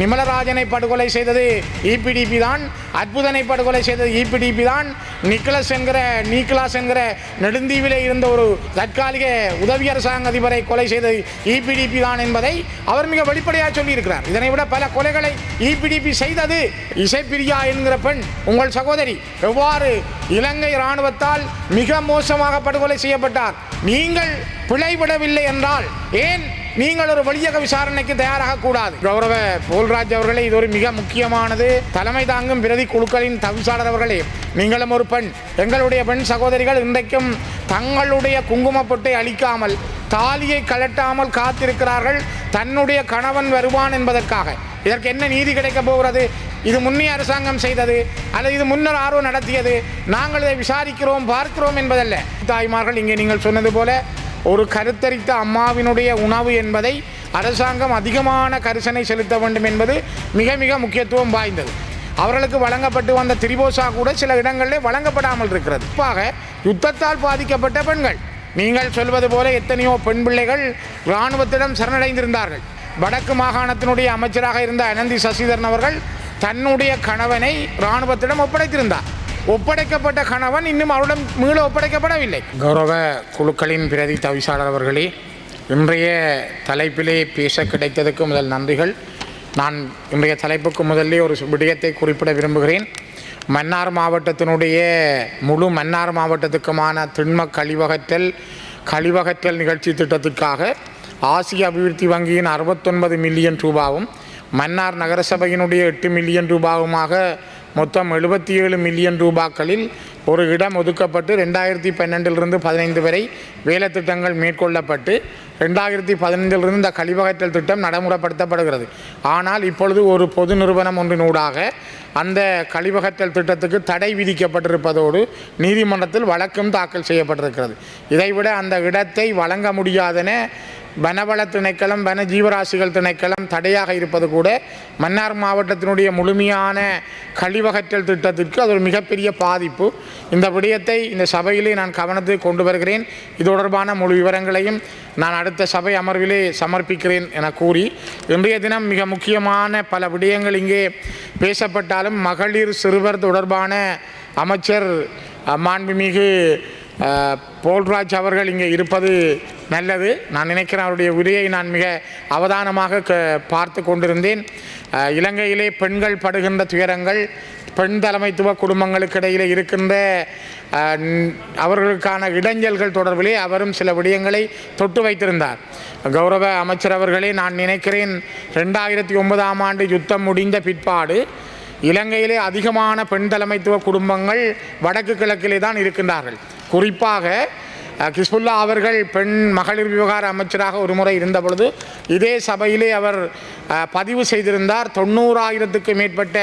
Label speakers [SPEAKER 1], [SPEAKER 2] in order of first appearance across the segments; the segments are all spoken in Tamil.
[SPEAKER 1] நிமலராஜனை படுகொலை செய்தது இபிடிபி தான், அற்புதனை படுகொலை செய்தது இபிடிபி தான், நீக்கலாஸ் என்கிற நெடுந்தீவிலே இருந்த ஒரு தற்காலிக உதவி அரசாங்க அதிபரை கொலை செய்தது இபிடிபி தான் என்பதை அவர் மிக வெளிப்படையாக சொல்லியிருக்கிறார். இதனை விட பல கொலைகளை இபிடிபி செய்தது. இசைப்பிரியா என்கிற பெண் உங்கள் சகோதரி எவ்வாறு இலங்கை இராணுவத்தால் மிக மோசமாக படுகொலை செய்யப்பட்டார். நீங்கள் பிழைவிடவில்லை என்றால் ஏன் நீங்கள் ஒரு வெளியக விசாரணைக்கு தயாராக கூடாது? கௌரவ போல்ராஜ் அவர்களே, இது ஒரு மிக முக்கியமானது. தலைமை தாங்கும் பிரதி குழுக்களின் தவிசாளர் அவர்களே, நீங்களும் ஒரு பெண், எங்களுடைய பெண் சகோதரிகள் இன்றைக்கும் தங்களுடைய குங்குமப்பொட்டை அளிக்காமல் தாலியை கலட்டாமல் காத்திருக்கிறார்கள் தன்னுடைய கணவன் வருவான் என்பதற்காக. இதற்கு என்ன நீதி கிடைக்கப் போகிறது? இது முன்னைய அரசாங்கம் செய்தது அல்லது இது முன்னர் ஆர்வ நடத்தியது, நாங்கள் இதை விசாரிக்கிறோம் பார்க்கிறோம் என்பதல்ல. தாய்மார்கள், இங்கே நீங்கள் சொன்னது போல ஒரு கருத்தரித்த அம்மாவினுடைய உணவு என்பதை அரசாங்கம் அதிகமான கரிசனை செலுத்த வேண்டும் என்பது மிக மிக முக்கியத்துவம் வாய்ந்தது. அவர்களுக்கு வழங்கப்பட்டு வந்த திரிபோசா கூட சில இடங்களில் வழங்கப்படாமல் இருக்கிறது. குறிப்பாக யுத்தத்தால் பாதிக்கப்பட்ட பெண்கள், நீங்கள் சொல்வது போல எத்தனையோ பெண் பிள்ளைகள் இராணுவத்திடம் சரணடைந்திருந்தார்கள். வடக்கு மாகாணத்தினுடைய அமைச்சராக இருந்த அனந்தி சசிதரன் அவர்கள் தன்னுடைய கணவனை இராணுவத்திடம் ஒப்படைத்திருந்தார். ஒப்படைக்கப்பட்ட கணவன் இன்னும் அவரிடம் மீள ஒப்படைக்கப்படவில்லை. கௌரவ குழுக்களின் பிரதி தவிசாளர் அவர்களே, இன்றைய தலைப்பிலே பேச கிடைத்ததுக்கு முதல் நன்றிகள். நான் இன்றைய தலைப்புக்கு முதல்லே ஒரு விடயத்தை குறிப்பிட விரும்புகிறேன். மன்னார் மாவட்டத்தினுடைய முழு மன்னார் மாவட்டத்துக்குமான திண்ம கழிவகற்றல் நிகழ்ச்சி திட்டத்திற்காக ஆசிய அபிவிருத்தி வங்கியின் 69 மில்லியன் ரூபாவும் மன்னார் நகரசபையினுடைய 8 மில்லியன் ரூபாவுமாக மொத்தம் 77 மில்லியன் ரூபாக்களில் ஒரு இடம் ஒதுக்கப்பட்டு 2012 15 வரை வேலை திட்டங்கள் மேற்கொள்ளப்பட்டு 2015 இந்த கழிவகற்றல் திட்டம் நடைமுறைப்படுத்தப்படுகிறது. ஆனால் இப்பொழுது ஒரு பொது நிறுவனம் ஒன்றினூடாக அந்த கழிவகற்றல் திட்டத்துக்கு தடை விதிக்கப்பட்டிருப்பதோடு நீதிமன்றத்தில் வழக்கும் தாக்கல் செய்யப்பட்டிருக்கிறது. இதைவிட அந்த இடத்தை வழங்க முடியாதென வனவள திணைக்களம், வன ஜீவராசிகள் திணைக்களம் தடையாக இருப்பது கூட மன்னார் மாவட்டத்தினுடைய முழுமையான கழிவகற்றல் திட்டத்திற்கு அது ஒரு மிகப்பெரிய பாதிப்பு. இந்த விடயத்தை இந்த சபையிலே நான் கவனத்துக்கு கொண்டு வருகிறேன். இது தொடர்பான முழு விவரங்களையும் நான் அடுத்த சபை அமர்விலே சமர்ப்பிக்கிறேன் என கூறி, இன்றைய தினம் மிக முக்கியமான பல விடயங்கள் இங்கே பேசப்பட்டாலும் மகளிர் சிறுவர் தொடர்பான அமைச்சர் மாண்புமிகு போல்ராஜ் அவர்கள் இங்கே இருப்பது நல்லது. நான் நினைக்கிறேன் அவருடைய உரையை நான் மிக அவதானமாக பார்த்து கொண்டிருந்தேன். இலங்கையிலே பெண்கள் படுகின்ற துயரங்கள், பெண் தலைமைத்துவ குடும்பங்களுக்கு இடையிலே இருக்கின்ற அவர்களுக்கான இடைஞ்சல்கள் தொடர்பிலே அவரும் சில விடயங்களை தொட்டு வைத்திருந்தார். கௌரவ அமைச்சர் அவர்களே, நான் நினைக்கிறேன் 2009ஆம் ஆண்டு யுத்தம் முடிந்த பிற்பாடு இலங்கையிலே அதிகமான பெண் தலைமைத்துவ குடும்பங்கள் வடக்கு கிழக்கிலே தான் இருக்கின்றார்கள். குறிப்பாக கிஸ்புல்லா அவர்கள் பெண் மகளிர் விவகார அமைச்சராக ஒரு முறை இருந்த பொழுது இதே சபையிலே அவர் பதிவு செய்திருந்தார் 90,000க்கு மேற்பட்ட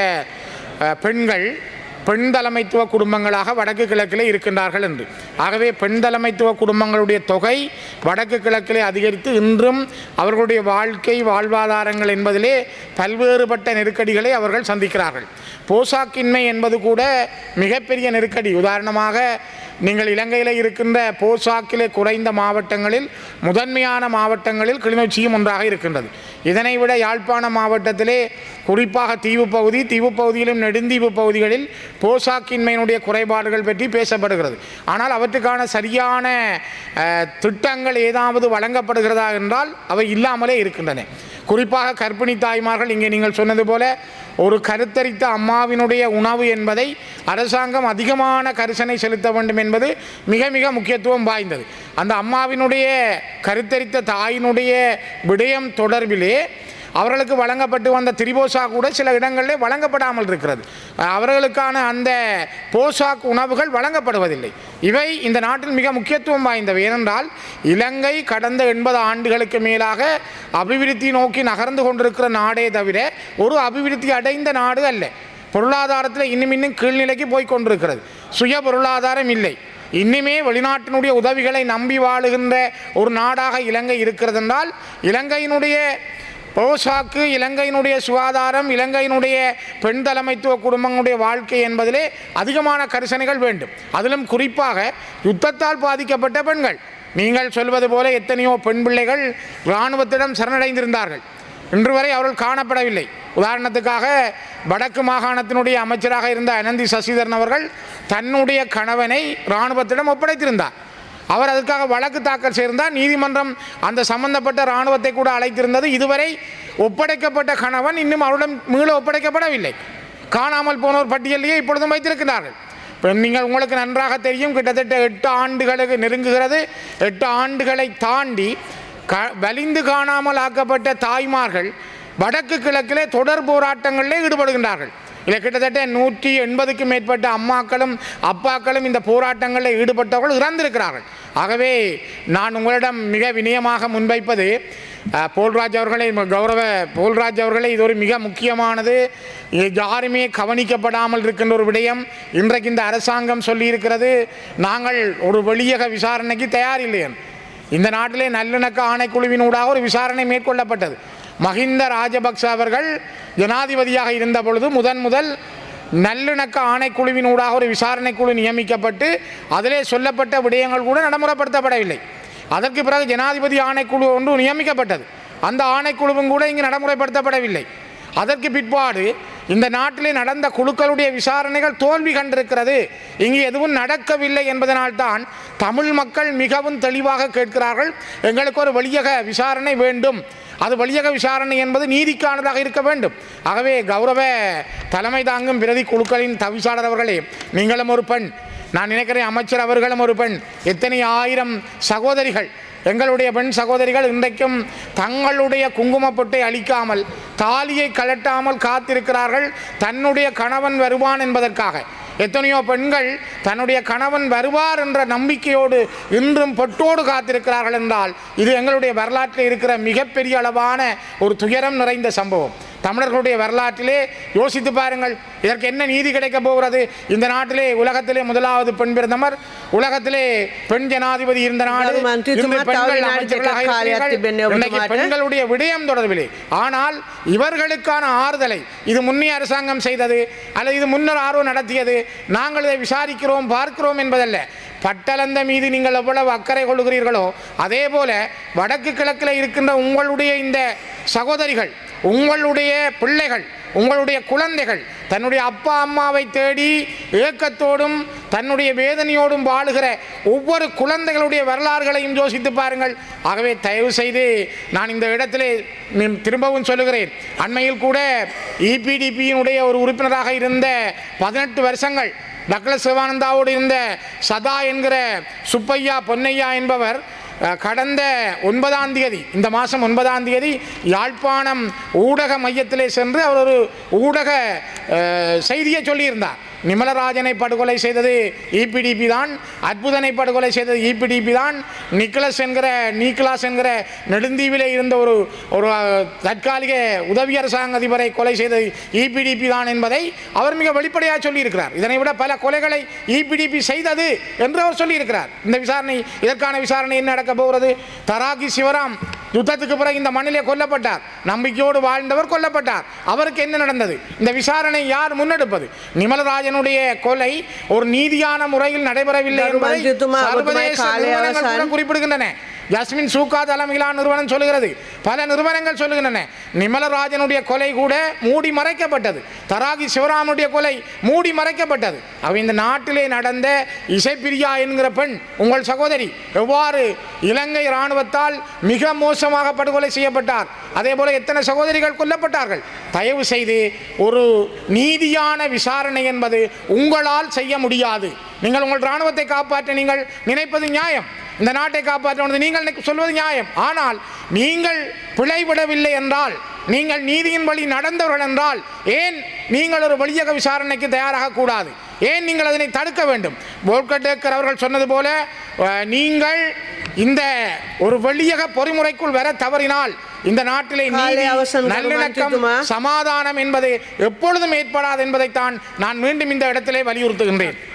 [SPEAKER 1] பெண்கள் பெண் தலைமைத்துவ குடும்பங்களாக வடக்கு கிழக்கிலே இருக்கின்றார்கள் என்று. ஆகவே பெண் தலைமைத்துவ குடும்பங்களுடைய தொகை வடக்கு கிழக்கிலே அதிகரித்து இன்றும் அவர்களுடைய வாழ்வாதாரங்கள் என்பதிலே பல்வேறுபட்ட நெருக்கடிகளை அவர்கள் சந்திக்கிறார்கள். போசாக்கின்மை என்பது கூட மிகப்பெரிய நெருக்கடி. உதாரணமாக நீங்கள் இலங்கையில் இருக்கின்ற போசாக்கிலே குறைந்த மாவட்டங்களில் முதன்மையான மாவட்டங்களில் கிளிநொச்சியும் ஒன்றாக இருக்கின்றது. இதனை விட யாழ்ப்பாண மாவட்டத்திலே குறிப்பாக தீவு பகுதியிலும் நெடுந்தீவு பகுதிகளில் போசாக்கின்மையினுடைய குறைபாடுகள் பற்றி பேசப்படுகிறது. ஆனால் அவற்றுக்கான சரியான திட்டங்கள் ஏதாவது வழங்கப்படுகிறதா என்றால் அவை இல்லாமலே இருக்கின்றன. குறிப்பாக கர்ப்பிணி தாய்மார்கள், இங்கே நீங்கள் சொன்னது போல ஒரு கருத்தரித்த அம்மாவினுடைய உணவு என்பதை அரசாங்கம் அதிகமான கரிசனை செலுத்த வேண்டும் என்பது மிக மிக முக்கியத்துவம் வாய்ந்தது. அந்த அம்மாவினுடைய கருத்தரித்த தாயினுடைய விடயம் தொடர்பிலே அவர்களுக்கு வழங்கப்பட்டு வந்த திரிபோசா கூட சில இடங்களில் வழங்கப்படாமல் இருக்கிறது. அவர்களுக்கான அந்த போசாக் உணவுகள் வழங்கப்படுவதில்லை. இவை இந்த நாட்டில் மிக முக்கியத்துவம் வாய்ந்தவை. ஏனென்றால் இலங்கை கடந்த 80 ஆண்டுகளுக்கு மேலாக அபிவிருத்தி நோக்கி நகர்ந்து கொண்டிருக்கிற நாடே தவிர ஒரு அபிவிருத்தி அடைந்த நாடு அல்ல. பொருளாதாரத்தில் இன்னும் கீழ்நிலைக்கு போய் கொண்டிருக்கிறது. சுய பொருளாதாரம் இல்லை. இன்னுமே வெளிநாட்டினுடைய உதவிகளை நம்பி வாழுகின்ற ஒரு நாடாக இலங்கை இருக்கிறது என்றால் இலங்கையினுடைய போசாக்கு, இலங்கையினுடைய சுகாதாரம், இலங்கையினுடைய பெண் தலைமைத்துவ குடும்பங்களுடைய வாழ்க்கை என்பதிலே அதிகமான கரிசனைகள் வேண்டும். அதிலும் குறிப்பாக யுத்தத்தால் பாதிக்கப்பட்ட பெண்கள், நீங்கள் சொல்வது போல எத்தனையோ பெண் பிள்ளைகள் இராணுவத்திடம் சரணடைந்திருந்தார்கள். இன்று வரை அவர்கள் காணப்படவில்லை. உதாரணத்துக்காக வடக்கு மாகாணத்தினுடைய அமைச்சராக இருந்த அனந்தி சசிதரன் அவர்கள் தன்னுடைய கணவனை இராணுவத்திடம் ஒப்படைத்திருந்தார். அவர் அதுக்காக வழக்கு தாக்கல் செய்திருந்தார். நீதிமன்றம் அந்த சம்பந்தப்பட்ட இராணுவத்தை கூட அழைத்திருந்தது. இதுவரை ஒப்படைக்கப்பட்ட கணவன் இன்னும் அவரிடம் மீள ஒப்படைக்கப்படவில்லை. காணாமல் போனோர் பட்டியலையே இப்பொழுதும் வைத்திருக்கிறார்கள். நீங்கள் உங்களுக்கு நன்றாக தெரியும், கிட்டத்தட்ட 8 ஆண்டுகளுக்கு நெருங்குகிறது. 8 ஆண்டுகளை தாண்டி வலிந்து காணாமல் ஆக்கப்பட்ட தாய்மார்கள் வடக்கு கிழக்கிலே தொடர் போராட்டங்களிலே ஈடுபடுகின்றார்கள். இதில் கிட்டத்தட்ட 180க்கும் மேற்பட்ட அம்மாக்களும் அப்பாக்களும் இந்த போராட்டங்களில் ஈடுபட்டவர்கள் இறந்திருக்கிறார்கள். ஆகவே நான் உங்களிடம் மிக வினயமாக முன்வைப்பது, போல்ராஜ் அவர்களை, கௌரவ போல்ராஜ் அவர்களை, இது ஒரு மிக முக்கியமானது, யாருமே கவனிக்கப்படாமல் இருக்கின்ற ஒரு விடயம். இன்றைக்கு இந்த அரசாங்கம் சொல்லியிருக்கிறது, நாங்கள் ஒரு வெளியக விசாரணைக்கு தயாரில்லை. இந்த நாட்டிலே நல்லிணக்க ஆணைக்குழுவினூடாக ஒரு விசாரணை மேற்கொள்ளப்பட்டது. மஹிந்த ராஜபக்ச அவர்கள் ஜனாதிபதியாக இருந்த பொழுது முதல் நல்லிணக்க ஆணைக்குழுவினூடாக ஒரு விசாரணை குழு நியமிக்கப்பட்டு அதிலே சொல்லப்பட்ட விடயங்கள் கூட நடைமுறைப்படுத்தப்படவில்லை. அதற்கு பிறகு ஜனாதிபதி ஆணைக்குழு ஒன்று நியமிக்கப்பட்டது. அந்த ஆணைக்குழுவும் கூட இங்கு நடைமுறைப்படுத்தப்படவில்லை. அதற்கு பிற்பாடு இந்த நாட்டிலே நடந்த குழுக்களுடைய விசாரணைகள் தோல்வி கண்டிருக்கிறது. இங்கு எதுவும் நடக்கவில்லை என்பதனால்தான் தமிழ் மக்கள் மிகவும் தெளிவாக கேட்கிறார்கள், எங்களுக்கு ஒரு வெளியக விசாரணை வேண்டும். அது வெளியக விசாரணை என்பது நீதிக்கானதாக இருக்க வேண்டும். ஆகவே கௌரவ தலைமை தாங்கும் பிரதி குழுக்களின் தவிசாளர் அவர்களே, நீங்களும் ஒரு பெண், நான் நினைக்கிறேன் அமைச்சர் அவர்களும் ஒரு பெண், எத்தனை ஆயிரம் சகோதரிகள், எங்களுடைய பெண் சகோதரிகள் இன்றைக்கும் தங்களுடைய குங்குமப்பொட்டை அளிக்காமல், தாலியை கலட்டாமல் காத்திருக்கிறார்கள் தன்னுடைய கணவன் வருவான் என்பதற்காக. எத்தனையோ பெண்கள் தன்னுடைய கணவன் வருவார் என்ற நம்பிக்கையோடு இன்றும் பொட்டோடு காத்திருக்கிறார்கள் என்றால் இது எங்களுடைய வரலாற்றில் இருக்கிற மிகப்பெரிய அளவான ஒரு துயரம் நிறைந்த சம்பவம். தமிழர்களுடைய வரலாற்றிலே யோசித்து பாருங்கள், இதற்கு என்ன நீதி கிடைக்கப் போகிறது? இந்த நாட்டிலே உலகத்திலே முதலாவது பெண் பிரதமர், உலகத்திலே பெண் ஜனாதிபதி இருந்த நாடு, பெண்களுடைய விடயம் தொடர்பிலே. ஆனால் இவர்களுக்கான ஆறுதலை இது முன்னைய அரசாங்கம் செய்தது அல்லது இது முன்னர் ஆர்வம் நடத்தியது, நாங்கள் இதை விசாரிக்கிறோம் பார்க்கிறோம் என்பதல்ல. பட்டளந்த மீது நீங்கள் எவ்வளவு அக்கறை கொள்கிறீர்களோ அதே போல வடக்கு கிழக்கில் இருக்கின்ற உங்களுடைய இந்த சகோதரிகள், உங்களுடைய பிள்ளைகள், உங்களுடைய குழந்தைகள் தன்னுடைய அப்பா அம்மாவை தேடி ஏக்கத்தோடும் தன்னுடைய வேதனையோடும் வாழுகிற ஒவ்வொரு குழந்தைகளுடைய வரலாறுகளையும் யோசித்து பாருங்கள். ஆகவே தயவு செய்து நான் இந்த இடத்திலே திரும்பவும் சொல்லுகிறேன், அண்மையில் கூட இபிடிபியினுடைய ஒரு உறுப்பினராக இருந்த 18 வருஷங்கள் டக்ளஸ் சிவானந்தாவோடு இருந்த சதா என்கிற சுப்பையா பொன்னையா என்பவர் கடந்த 9ஆம் தேதி, இந்த மாதம் 9ஆம் தேதி யாழ்ப்பாணம் ஊடக மையத்திலே சென்று அவர் ஒரு ஊடக செய்தியை சொல்லியிருந்தார். நிமலராஜனை படுகொலை செய்தது இபிடிபி தான், அற்புதனை படுகொலை செய்தது இபிடிபி தான், நிக்கலாஸ் என்கிற நெடுந்தீவிலே இருந்த ஒரு தற்காலிக உதவி அரசாங்க அதிபரை கொலை செய்தது இபிடிபி தான் என்பதை அவர் மிக வெளிப்படையாக சொல்லியிருக்கிறார். இதனை விட பல கொலைகளை இபிடிபி செய்தது என்று அவர் சொல்லியிருக்கிறார். இந்த விசாரணை, இதற்கான விசாரணை என்ன நடக்க போகிறது? தராகி சிவராம் யுத்தத்துக்கு பிறகு இந்த மண்ணிலே கொல்லப்பட்டார், நம்பிக்கையோடு வாழ்ந்தவர் கொல்லப்பட்டார். அவருக்கு என்ன நடந்தது? இந்த விசாரணை யார் முன்னெடுப்பது? நிமலராஜனுடைய கொலை ஒரு நீதியான முறையில் நடைபெறவில்லை என்பதை சர்வதேச நிறுவனங்கள் குறிப்பிடுகின்றன. ஜஸ்மின் சூக்கா தலைமையிலான நிறுவனம் சொல்லுகிறது, பல நிறுவனங்கள் சொல்லுகின்றன. நிமலராஜனுடைய கொலை கூட மூடி மறைக்கப்பட்டது, தராகி சிவராமனுடைய கொலை மூடி மறைக்கப்பட்டது. அவ இந்த நாட்டிலே நடந்த இசைப்பிரியா என்கிற பெண், உங்கள் சகோதரி, எவ்வாறு இலங்கை இராணுவத்தால் மிக மோசமாக படுகொலை செய்யப்பட்டார், அதே போல எத்தனை சகோதரிகள் கொல்லப்பட்டார்கள். தயவு செய்து ஒரு நீதியான விசாரணை என்பது உங்களால் செய்ய முடியாது. நீங்கள் உங்கள் இராணுவத்தை காப்பாற்ற நீங்கள் நினைப்பது நியாயம், இந்த நாட்டை காப்பாற்ற நீங்கள் சொல்வது நியாயம். ஆனால் நீங்கள் பிழைவிடவில்லை என்றால், நீங்கள் நீதியின் வழி நடந்தவர்கள் என்றால், ஏன் நீங்கள் ஒரு வெளியக விசாரணைக்கு தயாராக கூடாது? ஏன் நீங்கள் அதனை தடுக்க வேண்டும்? போல்கட்டேக்கர் அவர்கள் சொன்னது போல, நீங்கள் இந்த ஒரு வெளியக பொறிமுறைக்குள் வர தவறினால் இந்த நாட்டிலே நீதி, நல்லிணக்கம், சமாதானம் என்பது எப்பொழுதும் ஏற்படாது என்பதைத்தான் நான் மீண்டும் இந்த இடத்திலே வலியுறுத்துகின்றேன்.